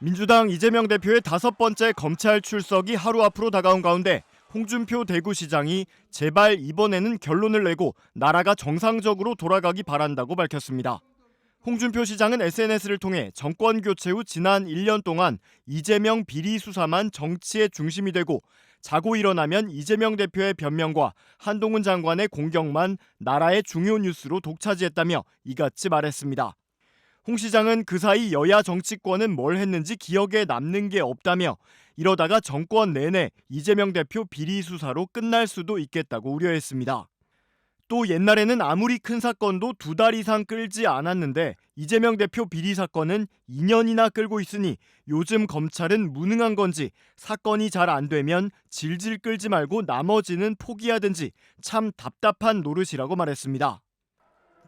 민주당 이재명 대표의 5번째 검찰 출석이 하루 앞으로 다가온 가운데 홍준표 대구시장이 제발 이번에는 결론을 내고 나라가 정상적으로 돌아가기 바란다고 밝혔습니다. 홍준표 시장은 SNS를 통해 정권 교체 후 지난 1년 동안 이재명 비리 수사만 정치의 중심이 되고 자고 일어나면 이재명 대표의 변명과 한동훈 장관의 공격만 나라의 중요 뉴스로 독차지했다며 이같이 말했습니다. 홍 시장은 그 사이 여야 정치권은 뭘 했는지 기억에 남는 게 없다며 이러다가 정권 내내 이재명 대표 비리 수사로 끝날 수도 있겠다고 우려했습니다. 또 옛날에는 아무리 큰 사건도 2달 이상 끌지 않았는데 이재명 대표 비리 사건은 2년이나 끌고 있으니 요즘 검찰은 무능한 건지 사건이 잘 안 되면 질질 끌지 말고 나머지는 포기하든지 참 답답한 노릇이라고 말했습니다.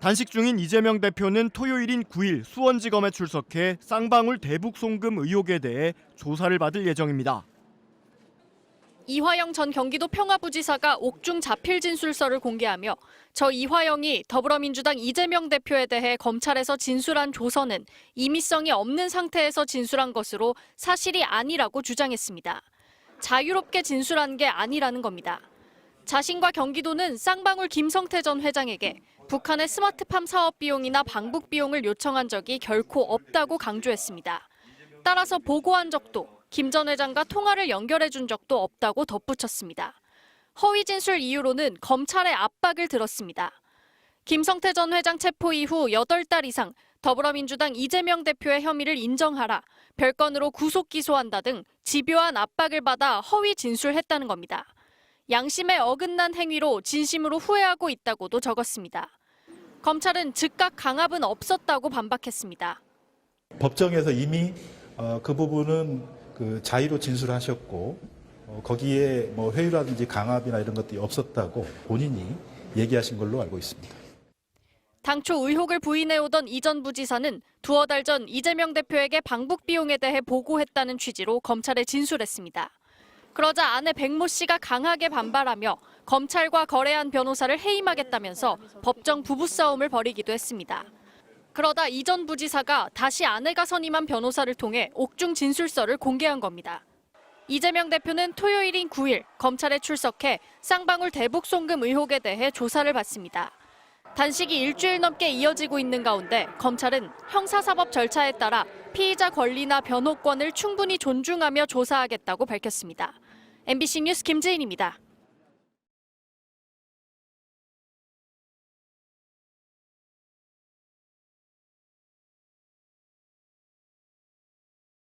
단식 중인 이재명 대표는 토요일인 9일 수원지검에 출석해 쌍방울 대북 송금 의혹에 대해 조사를 받을 예정입니다. 이화영 전 경기도 평화부지사가 옥중 자필 진술서를 공개하며 저 이화영이 더불어민주당 이재명 대표에 대해 검찰에서 진술한 조서는 임의성이 없는 상태에서 진술한 것으로 사실이 아니라고 주장했습니다. 자유롭게 진술한 게 아니라는 겁니다. 자신과 경기도는 쌍방울 김성태 전 회장에게 북한의 스마트팜 사업 비용이나 방북 비용을 요청한 적이 결코 없다고 강조했습니다. 따라서 보고한 적도 김 전 회장과 통화를 연결해 준 적도 없다고 덧붙였습니다. 허위 진술 이유로는 검찰의 압박을 들었습니다. 김성태 전 회장 체포 이후 8달 이상 더불어민주당 이재명 대표의 혐의를 인정하라, 별건으로 구속 기소한다 등 집요한 압박을 받아 허위 진술했다는 겁니다. 양심에 어긋난 행위로 진심으로 후회하고 있다고도 적었습니다. 검찰은 즉각 강압은 없었다고 반박했습니다. 법정에서 이미 그 부분은 자의로 진술하셨고 거기에 뭐 회유라든지 강압이나 이런 것들이 없었다고 본인이 얘기하신 걸로 알고 있습니다. 당초 의혹을 부인해오던 이 전 부지사는 두어 달 전 이재명 대표에게 방북 비용에 대해 보고했다는 취지로 검찰에 진술했습니다. 그러자 아내 백모 씨가 강하게 반발하며 검찰과 거래한 변호사를 해임하겠다면서 법정 부부싸움을 벌이기도 했습니다. 그러다 이 전 부지사가 다시 아내가 선임한 변호사를 통해 옥중 진술서를 공개한 겁니다. 이재명 대표는 토요일인 9일 검찰에 출석해 쌍방울 대북 송금 의혹에 대해 조사를 받습니다. 단식이 일주일 넘게 이어지고 있는 가운데 검찰은 형사사법 절차에 따라 피의자 권리나 변호권을 충분히 존중하며 조사하겠다고 밝혔습니다. MBC 뉴스 김재인입니다.